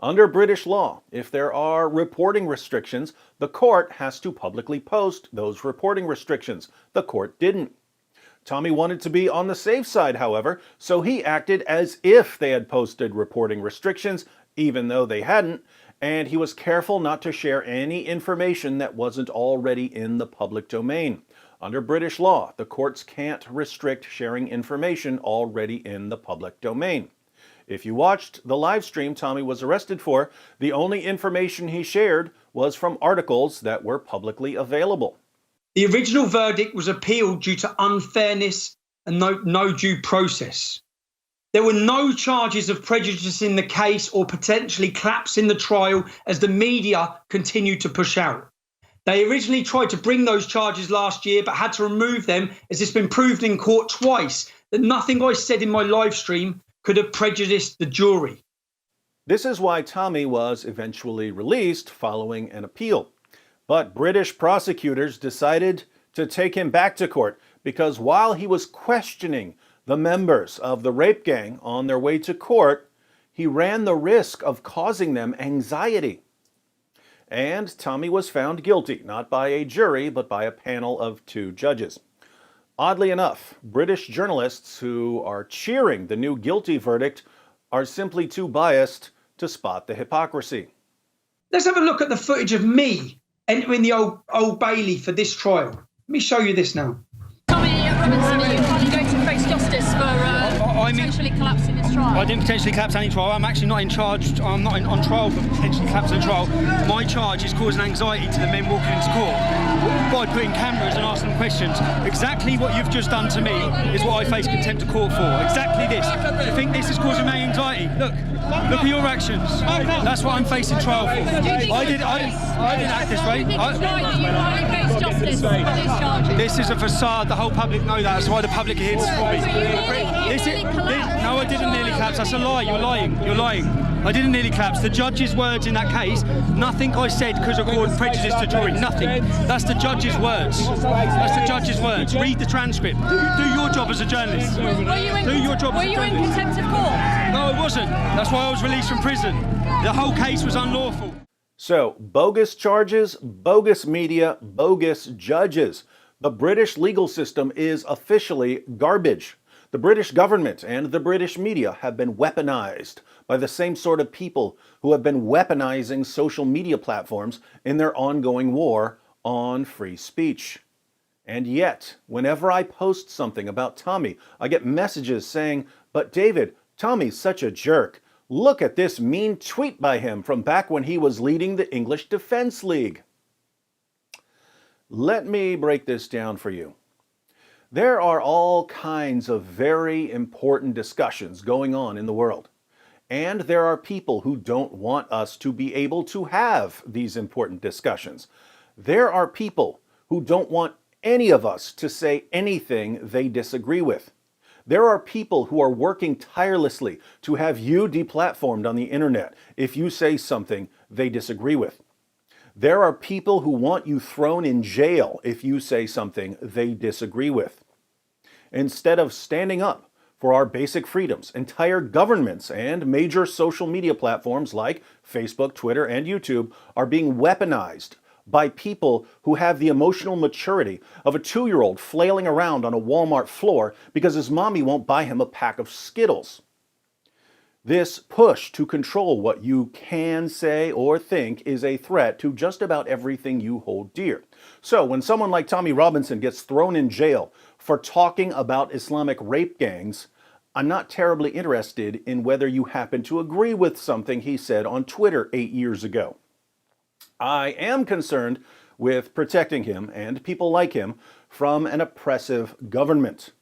Under British law, if there are reporting restrictions, the court has to publicly post those reporting restrictions. The court didn't. Tommy wanted to be on the safe side, however, so he acted as if they had posted reporting restrictions, even though they hadn't, and he was careful not to share any information that wasn't already in the public domain. Under British law, the courts can't restrict sharing information already in the public domain. If you watched the live stream Tommy was arrested for, the only information he shared was from articles that were publicly available. The original verdict was appealed due to unfairness and no due process. There were no charges of prejudice in the case or potentially collapse in the trial as the media continued to push out. They originally tried to bring those charges last year but had to remove them as it's been proved in court twice that nothing I said in my live stream could have prejudiced the jury. This is why Tommy was eventually released following an appeal. But British prosecutors decided to take him back to court because while he was questioning the members of the rape gang on their way to court, he ran the risk of causing them anxiety. And Tommy was found guilty, not by a jury, but by a panel of 2 judges. Oddly enough, British journalists who are cheering the new guilty verdict are simply too biased to spot the hypocrisy. Let's have a look at the footage of me entering the Old Bailey for this trial. Let me show you this now. Tommy Robinson, are you going to face justice for potentially collapsing this trial? I didn't potentially collapse any trial. I'm actually not in charge. I'm not on trial for potentially collapsing a trial. My charge is causing anxiety to the men walking into court by putting cameras and asking them questions. Exactly what you've just done to me is what I face contempt of court for. Exactly this. You think this is causing me anxiety? Look at your actions. That's what I'm facing trial for. I didn't act this way. This is a facade. The whole public know that. That's why the public are here to support me. No, I didn't nearly collapse. That's a lie. You're lying. I didn't nearly collapse. The judge's words in that case, nothing I said could have caused prejudice to jury. Nothing. That's the judge's words. Read the transcript. Do your job as a journalist. Were you in contempt of court? No, I wasn't. That's why I was released from prison. The whole case was unlawful. So, bogus charges, bogus media, bogus judges. The British legal system is officially garbage. The British government and the British media have been weaponized by the same sort of people who have been weaponizing social media platforms in their ongoing war on free speech. And yet, whenever I post something about Tommy, I get messages saying, "But David, Tommy's such a jerk. Look at this mean tweet by him from back when he was leading the English Defence League." Let me break this down for you. There are all kinds of very important discussions going on in the world. And there are people who don't want us to be able to have these important discussions. There are people who don't want any of us to say anything they disagree with. There are people who are working tirelessly to have you deplatformed on the internet if you say something they disagree with. There are people who want you thrown in jail if you say something they disagree with. Instead of standing up for our basic freedoms, entire governments and major social media platforms like Facebook, Twitter, and YouTube are being weaponized by people who have the emotional maturity of a 2-year-old flailing around on a Walmart floor because his mommy won't buy him a pack of Skittles. This push to control what you can say or think is a threat to just about everything you hold dear. So when someone like Tommy Robinson gets thrown in jail for talking about Islamic rape gangs, I'm not terribly interested in whether you happen to agree with something he said on Twitter 8 years ago. I am concerned with protecting him and people like him from an oppressive government.